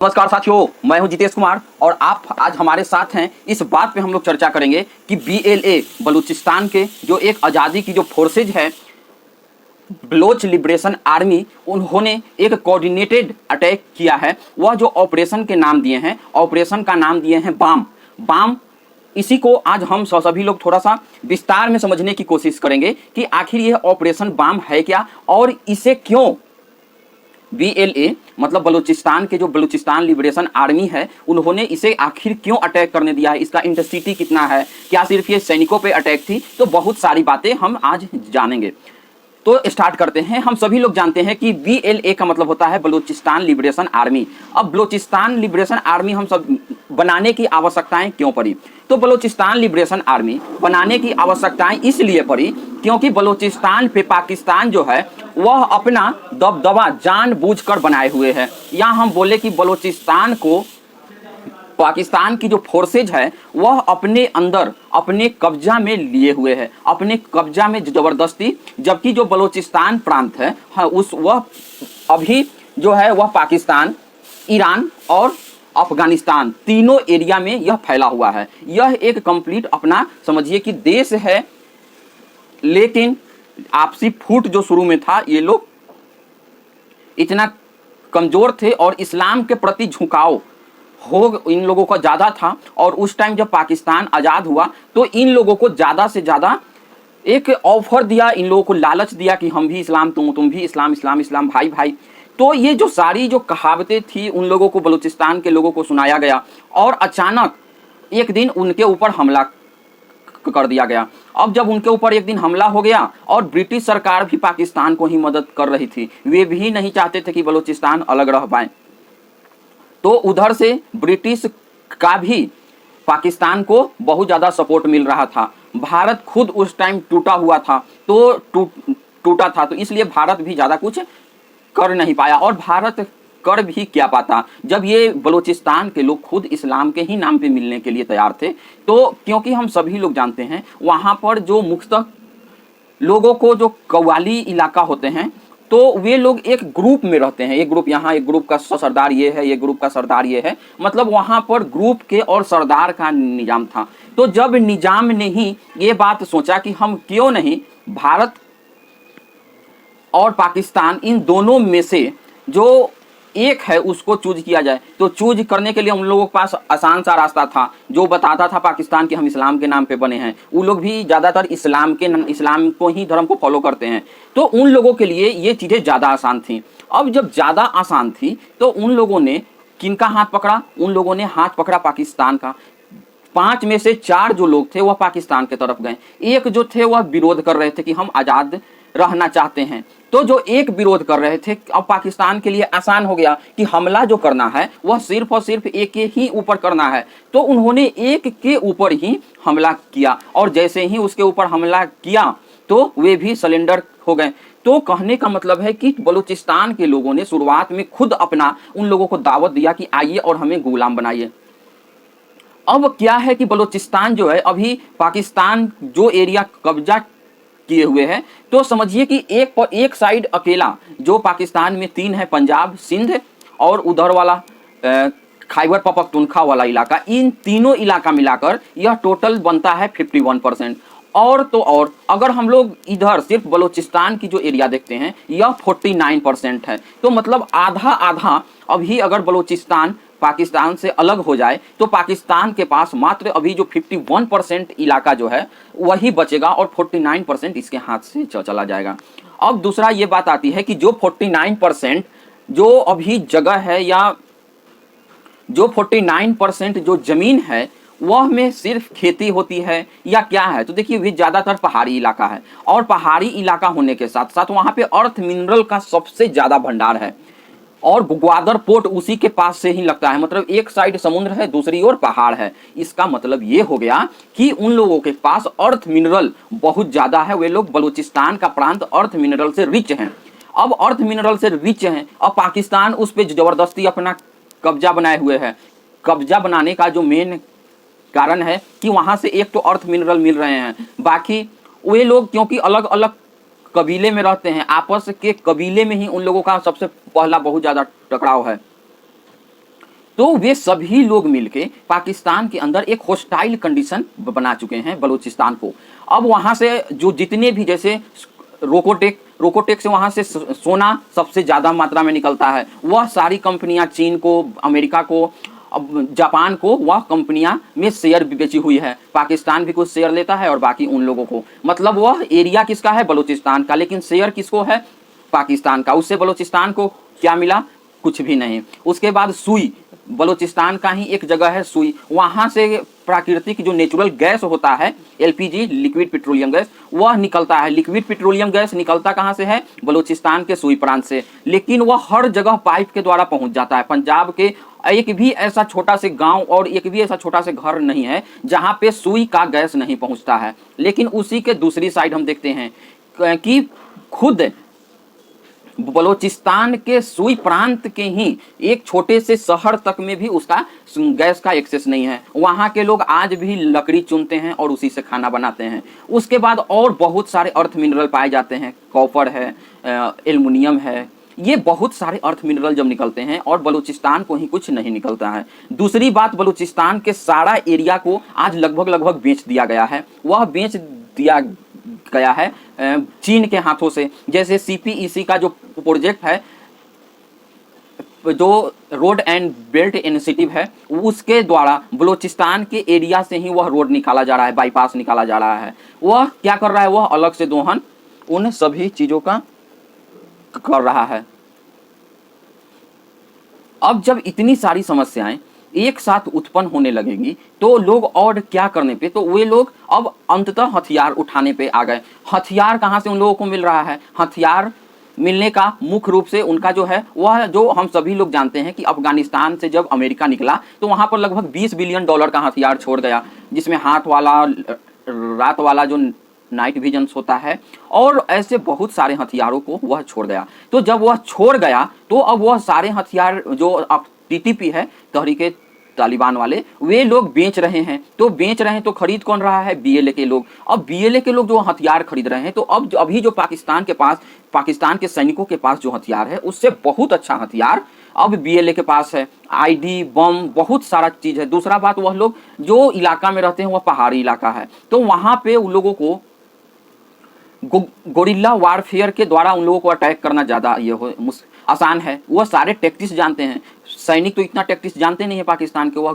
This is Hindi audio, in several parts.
नमस्कार साथियों, मैं हूं जितेश कुमार और आप आज हमारे साथ हैं। इस बात पे हम लोग चर्चा करेंगे कि BLA बलूचिस्तान के जो एक आज़ादी की जो फोर्सेज है, बलोच लिबरेशन आर्मी, उन्होंने एक कोऑर्डिनेटेड अटैक किया है। वह जो ऑपरेशन के नाम दिए हैं, ऑपरेशन का नाम दिए हैं बाम। इसी को आज हम सभी लोग थोड़ा सा विस्तार में समझने की कोशिश करेंगे कि आखिर यह ऑपरेशन बाम है क्या और इसे क्यों BLA मतलब बलूचिस्तान के जो बलूचिस्तान लिबरेशन आर्मी है, उन्होंने इसे आखिर क्यों अटैक करने दिया है, इसका इंटेंसिटी कितना है, क्या सिर्फ ये सैनिकों पे अटैक थी। तो बहुत सारी बातें हम आज जानेंगे। तो स्टार्ट करते हैं। हम सभी लोग जानते हैं कि BLA का मतलब होता है बलूचिस्तान लिबरेशन आर्मी। अब बलूचिस्तान लिबरेशन आर्मी हम सब बनाने की आवश्यकताएं क्यों पड़ी? तो बलूचिस्तान लिबरेशन आर्मी बनाने की आवश्यकताएं इसलिए पड़ी क्योंकि बलूचिस्तान पे पाकिस्तान जो है वह अपना दबदबा जानबूझकर बनाए हुए है। या हम बोले कि बलूचिस्तान को पाकिस्तान की जो फोर्सेज है वह अपने अंदर अपने कब्जा में लिए हुए है, अपने कब्जा में जबरदस्ती। जबकि जो बलूचिस्तान प्रांत है वह अभी जो है वह पाकिस्तान, ईरान और अफगानिस्तान तीनों एरिया में यह फैला हुआ है। यह एक कंप्लीट अपना समझिए कि देश है, लेकिन आपसी फूट जो शुरू में था, ये लोग इतना कमजोर थे और इस्लाम के प्रति झुकाव हो इन लोगों का ज़्यादा था। और उस टाइम जब पाकिस्तान आज़ाद हुआ तो इन लोगों को ज़्यादा से ज़्यादा एक ऑफर दिया, इन लोगों को लालच दिया कि हम भी इस्लाम, तुम भी इस्लाम, इस्लाम इस्लाम, भाई भाई। तो ये जो सारी जो कहावतें थी उन लोगों को, बलूचिस्तान के लोगों को सुनाया गया और अचानक एक दिन उनके ऊपर हमला कर दिया गया। अब जब उनके ऊपर एक दिन हमला हो गया और ब्रिटिश सरकार भी पाकिस्तान को ही मदद कर रही थी, वे भी नहीं चाहते थे कि बलूचिस्तान अलग रह पाए। तो उधर से ब्रिटिश का भी पाकिस्तान को बहुत ज़्यादा सपोर्ट मिल रहा था। भारत खुद उस टाइम टूटा हुआ था, तो टूटा था, तो इसलिए भारत भी ज़्यादा कुछ कर नहीं पाया। और भारत कर भी क्या पाता जब ये बलूचिस्तान के लोग खुद इस्लाम के ही नाम पे मिलने के लिए तैयार थे। तो क्योंकि हम सभी लोग जानते हैं वहाँ पर जो मुख्तलिफ लोगों को जो कव्वाली इलाका होते हैं, तो वे लोग एक ग्रुप में रहते हैं। एक ग्रुप यहाँ, एक ग्रुप का सरदार ये है, एक ग्रुप का सरदार ये है, मतलब वहाँ पर ग्रुप के और सरदार का निजाम था। तो जब निजाम ने ही ये बात सोचा कि हम क्यों नहीं भारत और पाकिस्तान इन दोनों में से जो एक है उसको चूज किया जाए, तो चूज करने के लिए हम लोगों के पास आसान सा रास्ता था जो बताता था पाकिस्तान कि हम इस्लाम के नाम पे बने हैं। वो लोग भी ज़्यादातर इस्लाम को ही धर्म को फॉलो करते हैं, तो उन लोगों के लिए ये चीज़ें ज़्यादा आसान थी। अब जब ज़्यादा आसान थी तो उन लोगों ने किनका हाथ पकड़ा? उन लोगों ने हाथ पकड़ा पाकिस्तान का। 5 में से 4 जो लोग थे वह पाकिस्तान के तरफ गए। एक जो थे वह विरोध कर रहे थे कि हम आज़ाद रहना चाहते हैं। तो जो एक विरोध कर रहे थे, अब पाकिस्तान के लिए आसान हो गया कि हमला जो करना है वह सिर्फ और सिर्फ एक के ही ऊपर करना है। तो उन्होंने एक के ऊपर ही हमला किया और जैसे ही उसके ऊपर हमला किया तो वे भी सरेंडर हो गए। तो कहने का मतलब है कि बलूचिस्तान के लोगों ने शुरुआत में खुद अपना उन लोगों को दावत दिया कि आइए और हमें गुलाम बनाइए। अब क्या है कि बलूचिस्तान जो है अभी पाकिस्तान जो एरिया कब्जा किए हुए हैं, तो समझिए कि एक साइड अकेला जो पाकिस्तान में 3 है, पंजाब, सिंध और उधर वाला खैबर पख्तूनख्वा वाला इलाका, इन तीनों इलाका मिलाकर यह टोटल बनता है 51%। और तो और अगर हम लोग इधर सिर्फ बलूचिस्तान की जो एरिया देखते हैं यह 49% है। तो मतलब आधा आधा अभी अगर बलूचिस्तान पाकिस्तान से अलग हो जाए तो पाकिस्तान के पास मात्र अभी जो 51% इलाका जो है वही बचेगा और 49% इसके हाथ से चला जाएगा। अब दूसरा ये बात आती है कि जो 49% जो अभी जगह है या जो 49% जो जमीन है वह में सिर्फ खेती होती है या क्या है? तो देखिए वे ज़्यादातर पहाड़ी इलाका है और पहाड़ी इलाका होने के साथ साथ वहाँ पे अर्थ मिनरल का सबसे ज़्यादा भंडार है और ग्वादर पोर्ट उसी के पास से ही लगता है। मतलब एक साइड समुद्र है, दूसरी ओर पहाड़ है। इसका मतलब ये हो गया कि उन लोगों के पास अर्थ मिनरल बहुत ज़्यादा है। वे लोग बलूचिस्तान का प्रांत अर्थ मिनरल से रिच हैं। अब अर्थ मिनरल से रिच हैं, अब पाकिस्तान उस पर ज़बरदस्ती अपना कब्जा बनाए हुए है। कब्जा बनाने का जो मेन कारण है कि वहाँ से एक तो अर्थ मिनरल मिल रहे हैं, बाकी वे लोग क्योंकि अलग अलग कबीले में रहते हैं, आपस के कबीले में ही उन लोगों का सबसे पहला बहुत ज़्यादा टकराव है। तो वे सभी लोग मिलके पाकिस्तान के अंदर एक हॉस्टाइल कंडीशन बना चुके हैं बलूचिस्तान को। अब वहाँ से जो जितने भी, जैसे रोकोटेक से वहाँ से सोना सबसे ज़्यादा मात्रा में निकलता है, वह सारी कंपनियाँ चीन को, अमेरिका को, अब जापान को वह कंपनियां में शेयर भी बेची हुई है। पाकिस्तान भी कुछ शेयर लेता है और बाकी उन लोगों को, मतलब वह एरिया किसका है? बलूचिस्तान का, लेकिन शेयर किसको है? पाकिस्तान का। उससे बलूचिस्तान को क्या मिला? कुछ भी नहीं। उसके बाद सुई, बलूचिस्तान का ही एक जगह है सुई, वहाँ से प्राकृतिक जो नेचुरल गैस होता है एलपीजी, लिक्विड पेट्रोलियम गैस, वह निकलता है। लिक्विड पेट्रोलियम गैस निकलता कहाँ से है? बलूचिस्तान के सुई प्रांत से, लेकिन वह हर जगह पाइप के द्वारा पहुँच जाता है। पंजाब के एक भी ऐसा छोटा से गांव और एक भी ऐसा छोटा से घर नहीं है जहाँ पे सुई का गैस नहीं पहुँचता है। लेकिन उसी के दूसरी साइड हम देखते हैं कि खुद बलूचिस्तान के सुई प्रांत के ही एक छोटे से शहर तक में भी उसका गैस का एक्सेस नहीं है। वहाँ के लोग आज भी लकड़ी चुनते हैं और उसी से खाना बनाते हैं। उसके बाद और बहुत सारे अर्थ मिनरल पाए जाते हैं, कॉपर है, एल्युमिनियम है, ये बहुत सारे अर्थ मिनरल जब निकलते हैं और बलूचिस्तान को ही कुछ नहीं निकलता है। दूसरी बात, बलूचिस्तान के सारा एरिया को आज लगभग बेच दिया गया है। वह बेच दिया गया है चीन के हाथों से। जैसे सीपीईसी का जो प्रोजेक्ट है, जो रोड एंड बेल्ट इनिशिएटिव है, उसके द्वारा बलूचिस्तान के एरिया से ही वह रोड निकाला जा रहा है, बाईपास निकाला जा रहा है। वह क्या कर रहा है? वह अलग से दोहन उन सभी चीज़ों का कर रहा है। अब जब इतनी सारी समस्याएं एक साथ उत्पन्न होने लगेंगी तो लोग और क्या करने पे, तो वे लोग अब अंततः हथियार उठाने पे आ गए। हथियार कहाँ से उन लोगों को मिल रहा है? हथियार मिलने का मुख्य रूप से उनका जो है वह, जो हम सभी लोग जानते हैं कि अफगानिस्तान से जब अमेरिका निकला तो वहाँ पर लगभग $20 बिलियन का हथियार छोड़ गया, जिसमें हाथ वाला, रात वाला जो नाइट विजन्स होता है, और ऐसे बहुत सारे हथियारों को वह छोड़ गया। तो जब वह छोड़ गया तो अब वह सारे हथियार जो अब टीटीपी है, तहरीके तालिबान वाले, वे लोग बेच रहे हैं। तो बेच रहे हैं तो खरीद कौन रहा है? बीएलए के लोग। अब बीएलए के लोग जो हथियार खरीद रहे हैं, तो अब अभी जो पाकिस्तान के सैनिकों के पास जो हथियार है उससे बहुत अच्छा हथियार अब बीएलए के पास है। आईडी, बम, बहुत सारा चीज़ है। दूसरा बात, वह लोग जो इलाका में रहते हैं वह पहाड़ी इलाका है, तो वहाँ पे उन लोगों को गोरिल्ला वारफेयर के द्वारा उन लोगों को अटैक करना ज़्यादा आसान है। वह सारे टैक्टिक्स जानते हैं। सैनिक तो इतना टैक्टिक्स जानते नहीं है पाकिस्तान के, वह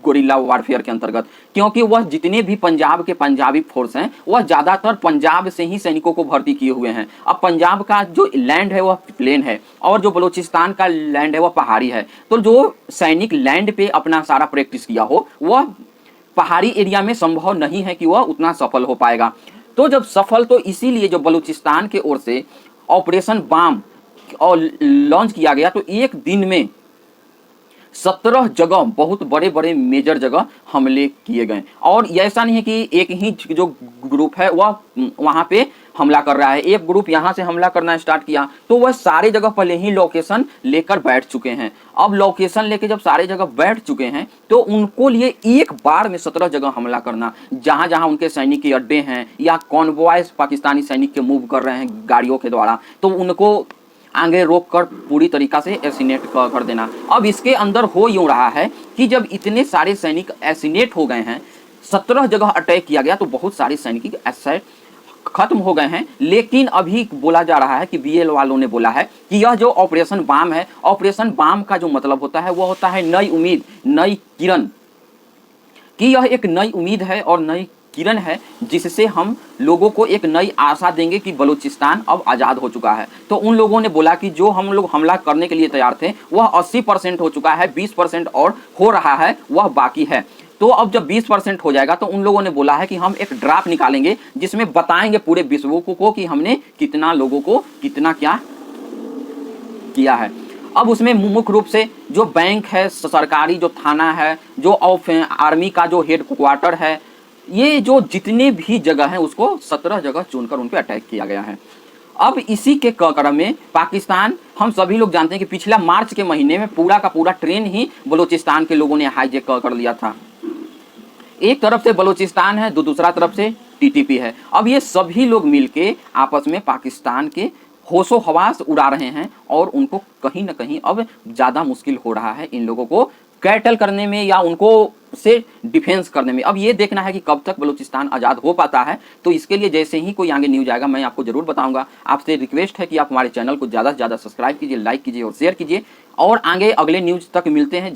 गोरिल्ला वारफेयर के अंतर्गत, क्योंकि वह जितने भी पंजाब के पंजाबी फोर्स हैं वह ज़्यादातर पंजाब से ही सैनिकों को भर्ती किए हुए हैं। अब पंजाब का जो लैंड है वह प्लेन है और जो बलूचिस्तान का लैंड है वह पहाड़ी है। तो जो सैनिक लैंड पे अपना सारा प्रैक्टिस किया हो, वह पहाड़ी एरिया में संभव नहीं है कि वह उतना सफल हो पाएगा। तो जब सफल, तो इसीलिए जो बलूचिस्तान के ओर से ऑपरेशन बाम और लॉन्च किया गया, तो एक दिन में 17 जगह, बहुत बड़े बड़े मेजर जगह हमले किए गए। और ऐसा नहीं है कि एक ही जो ग्रुप है वह वहाँ पे हमला कर रहा है। एक ग्रुप यहाँ से हमला करना स्टार्ट किया तो वह सारे जगह पहले ही लोकेशन लेकर बैठ चुके हैं। अब लोकेशन लेके जब सारे जगह बैठ चुके हैं तो उनको लिए एक बार में 17 जगह हमला करना, जहाँ जहाँ उनके सैनिक के अड्डे हैं या कॉन्वॉयस पाकिस्तानी सैनिक के मूव कर रहे हैं गाड़ियों के द्वारा, तो उनको आगे रोक कर पूरी तरीका से एसिनेट कर देना। अब इसके अंदर हो यूँ रहा है कि जब इतने सारे सैनिक एसिनेट हो गए हैं, 17 जगह अटैक किया गया, तो बहुत सारे सैनिक एसेट खत्म हो गए हैं। लेकिन अभी बोला जा रहा है कि बीएल वालों ने बोला है कि यह जो ऑपरेशन बाम है, ऑपरेशन बाम का जो मतलब होता है वह होता है नई उम्मीद, नई किरण, कि यह एक नई उम्मीद है और नई किरण है जिससे हम लोगों को एक नई आशा देंगे कि बलूचिस्तान अब आज़ाद हो चुका है। तो उन लोगों ने बोला कि जो हम लोग हमला करने के लिए तैयार थे वह 80% हो चुका है, 20% और हो रहा है, वह बाकी है। तो अब जब 20% हो जाएगा तो उन लोगों ने बोला है कि हम एक ड्राफ्ट निकालेंगे जिसमें बताएंगे पूरे विश्व को कि हमने कितना लोगों को कितना क्या किया है। अब उसमें मुख्य रूप से जो बैंक है, सरकारी जो थाना है, जो आर्मी का जो हेड क्वार्टर है, ये जो जितने भी जगह हैं उसको 17 जगह चुनकर उन पर अटैक किया गया है। अब इसी के क्रम में पाकिस्तान, हम सभी लोग जानते हैं कि पिछला मार्च के महीने में पूरा का पूरा ट्रेन ही बलूचिस्तान के लोगों ने हाईजैक कर लिया था। एक तरफ से बलूचिस्तान है, दूसरा तरफ से टीटीपी है। अब ये सभी लोग मिलके आपस में पाकिस्तान के होशो हवास उड़ा रहे हैं और उनको कहीं ना कहीं अब ज़्यादा मुश्किल हो रहा है इन लोगों को कैटल करने में या उनको से डिफेंस करने में। अब ये देखना है कि कब तक बलूचिस्तान आज़ाद हो पाता है, तो इसके लिए जैसे ही कोई आगे न्यूज आएगा मैं आपको जरूर बताऊंगा। आपसे रिक्वेस्ट है कि आप हमारे चैनल को ज़्यादा से ज़्यादा सब्सक्राइब कीजिए, लाइक कीजिए और शेयर कीजिए, और आगे अगले न्यूज तक मिलते हैं।